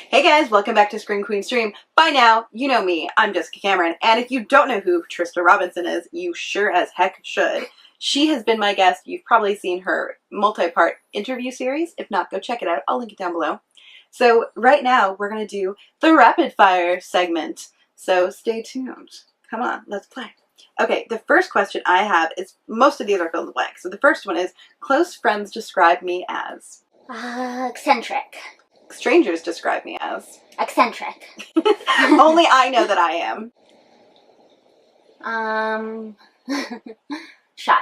Hey guys, welcome back to Screen Queen Stream. By now, you know me, I'm Jessica Cameron, and if you don't know who Trista Robinson is, you sure as heck should. She has been my guest. You've probably seen her multi-part interview series. If not, go check it out. I'll link it down below. So right now, we're going to do the rapid fire segment. So stay tuned. Come on, let's play. Okay, the first question I have is, most of these are filled in the blank. So the first one is, close friends describe me as? Eccentric. Strangers describe me as? Eccentric. Only I know that I am. Shy.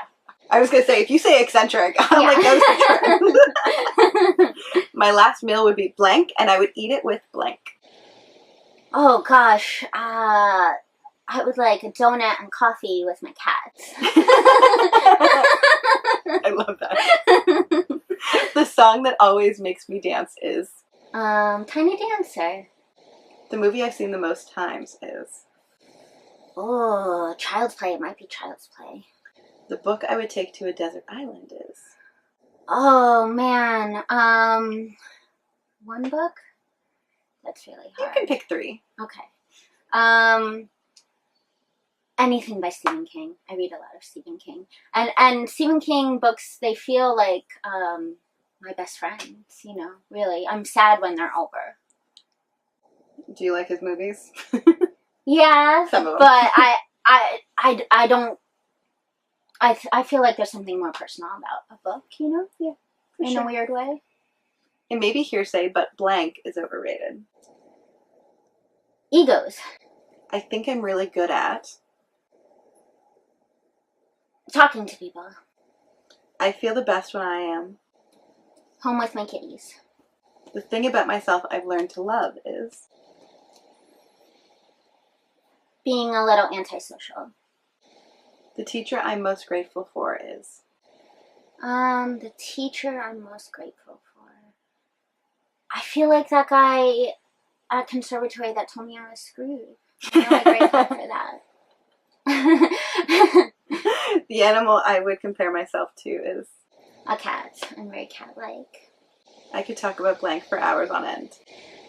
I was going to say, if you say eccentric, I'm like, that was the trend. My last meal would be blank, and I would eat it with blank. Oh, gosh. I would like a donut and coffee with my cats. I love that. The song that always makes me dance is? Tiny Dancer. The movie I've seen the most times is? Oh, Child's Play. It might be Child's Play. The book I would take to a desert island is? Oh, man. One book? That's really hard. You can pick three. Okay. Anything by Stephen King. I read a lot of Stephen King. And Stephen King books, they feel like, my best friends, you know, really. I'm sad when they're over. Do you like his movies? Yeah, Some of them. but I don't. I feel like there's something more personal about a book, you know? Yeah, in a weird way. It may be hearsay, but blank is overrated. Egos. I think I'm really good at? Talking to people. I feel the best when I am? Home with my kitties. The thing about myself I've learned to love is? Being a little antisocial. The teacher I'm most grateful for is? The teacher I'm most grateful for. I feel like that guy at conservatory that told me I was screwed. I'm really grateful for that. The animal I would compare myself to is? A cat. I'm very cat-like. I could talk about blank for hours on end.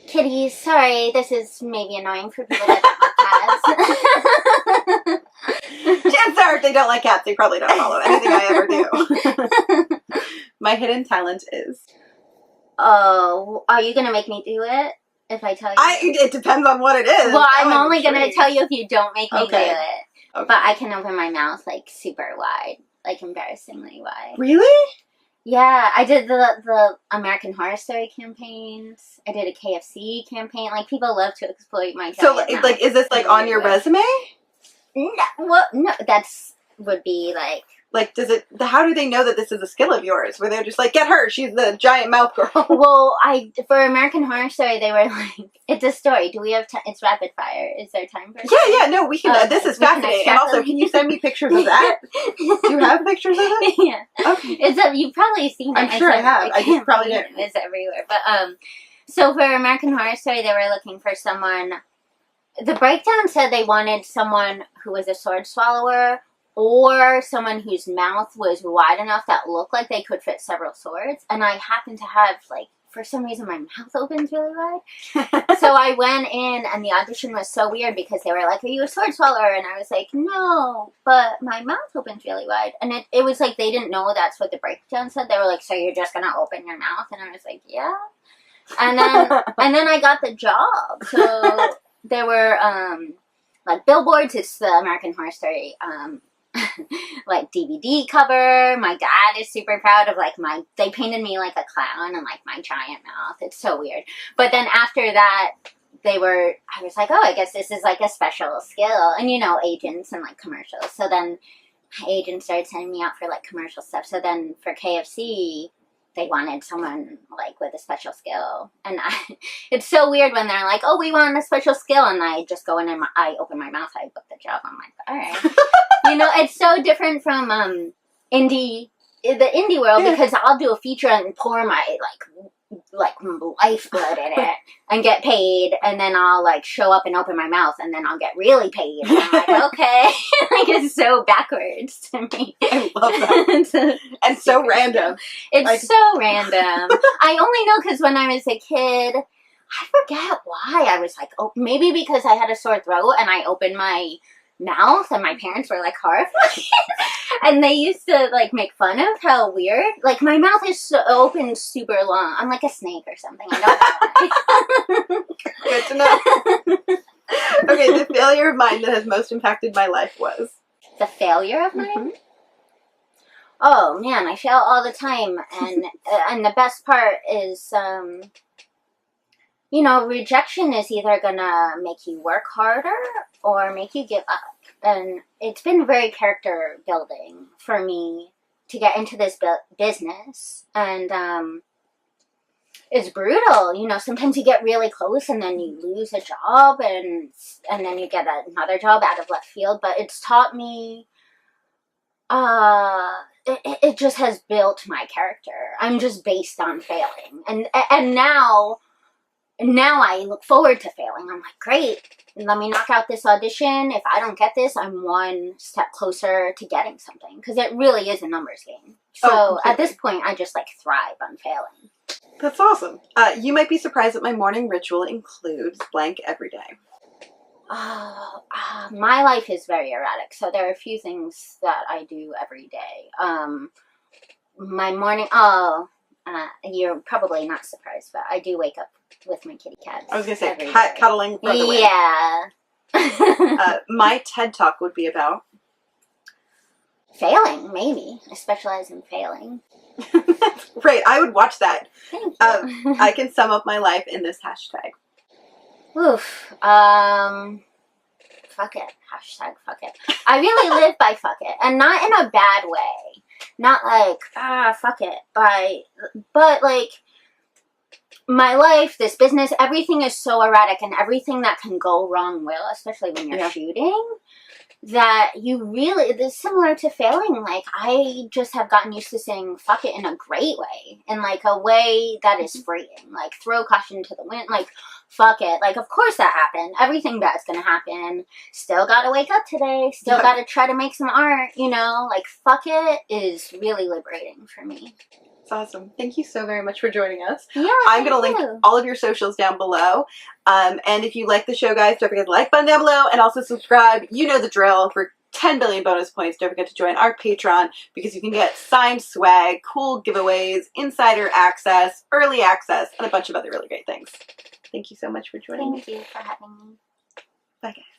Kitties. Sorry, this is maybe annoying for people that don't like cats. Chances are, if they don't like cats, they probably don't follow anything I ever do. My hidden talent is? Oh, are you going to make me do it if I tell you? It depends on what it is. Well, I'm only going to tell you if you don't make me do it. Okay. But I can open my mouth, like, super wide. Like, embarrassingly wide. Really? Yeah, I did the American Horror Story campaigns. I did a KFC campaign. Like, people love to exploit my So, like, is this, like, on your resume? No, well, no, would be, like... Like, how do they know that this is a skill of yours? Where they're just like, get her, she's the giant mouth girl. Well, for American Horror Story, they were like, it's a story. Do we have time? It's rapid fire. Is there time for it? Yeah, no, we can. This is fascinating. And also, can you send me pictures of that? Do you have pictures of it? Yeah. Okay. You've probably seen it. I'm sure I have. I just probably didn't. It's everywhere. But, so for American Horror Story, they were looking for someone. The breakdown said they wanted someone who was a sword swallower, or someone whose mouth was wide enough that looked like they could fit several swords. And I happen to have, like, for some reason, my mouth opens really wide. So I went in, and the audition was so weird because they were like, are you a sword swallower? And I was like, no, but my mouth opens really wide. And it was like they didn't know that's what the breakdown said. They were like, so you're just going to open your mouth? And I was like, yeah. And then I got the job. So there were, like, billboards. It's the American Horror Story, like DVD cover. My dad is super proud of like they painted me like a clown and like my giant mouth. It's so weird. But then after that, I was like, oh, I guess this is like a special skill. And you know, agents and like commercials. So then agents started sending me out for like commercial stuff. So then for KFC, they wanted someone like with a special skill. And it's so weird when they're like, oh, we want a special skill. And I just go in and I open my mouth, I book the job. I'm like, all right. You know, it's so different from the indie world, because I'll do a feature and pour my like lifeblood in it and get paid, and then I'll like show up and open my mouth and then I'll get really paid. And I'm like, okay. Like, it's so backwards to me. I love that. And so random. It's like, so random. I only know because when I was a kid, I forget why. I was like, oh, maybe because I had a sore throat and I opened my mouth and my parents were like horrified. And they used to like make fun of how weird. Like my mouth is so open super long. I'm like a snake or something. I don't know. Good to know. Okay, the failure of mine that has most impacted my life was? The failure of mine? Oh man, I fail all the time, and the best part is, you know, rejection is either gonna make you work harder or make you give up. And it's been very character building for me to get into this business. And it's brutal. You know, sometimes you get really close and then you lose a job and then you get another job out of left field. But it's taught me, it just has built my character. I'm just based on failing. And now I look forward to failing. I'm like, great, let me knock out this audition. If I don't get this, I'm one step closer to getting something. Because it really is a numbers game. So at this point, I just like thrive on failing. That's awesome. You might be surprised that my morning ritual includes blank every day. My life is very erratic. So there are a few things that I do every day. My morning, you're probably not surprised, but I do wake up with my kitty cats. I was going to say cat cuddling for the win. Yeah. My TED Talk would be about? Failing, maybe. I specialize in failing. Great, I would watch that. Thank you. I can sum up my life in this hashtag. Oof. Fuck it. Hashtag fuck it. I really live by fuck it. And not in a bad way. Not like, fuck it. But like, my life, this business, everything is so erratic and everything that can go wrong will, especially when you're shooting, that you really, it's similar to failing. Like, I just have gotten used to saying fuck it in a great way. In like a way that is freeing. Like, throw caution to the wind. Like, fuck it. Like, of course that happened. Everything bad's gonna happen. Still gotta wake up today. Still gotta try to make some art, you know? Like, fuck it is really liberating for me. It's awesome. Thank you so very much for joining us. Yeah, I'm going to link all of your socials down below. And if you like the show, guys, don't forget the like button down below and also subscribe. You know the drill. For 10 billion bonus points, don't forget to join our Patreon because you can get signed swag, cool giveaways, insider access, early access, and a bunch of other really great things. Thank you so much for joining me. Thank you for having me. Bye, guys.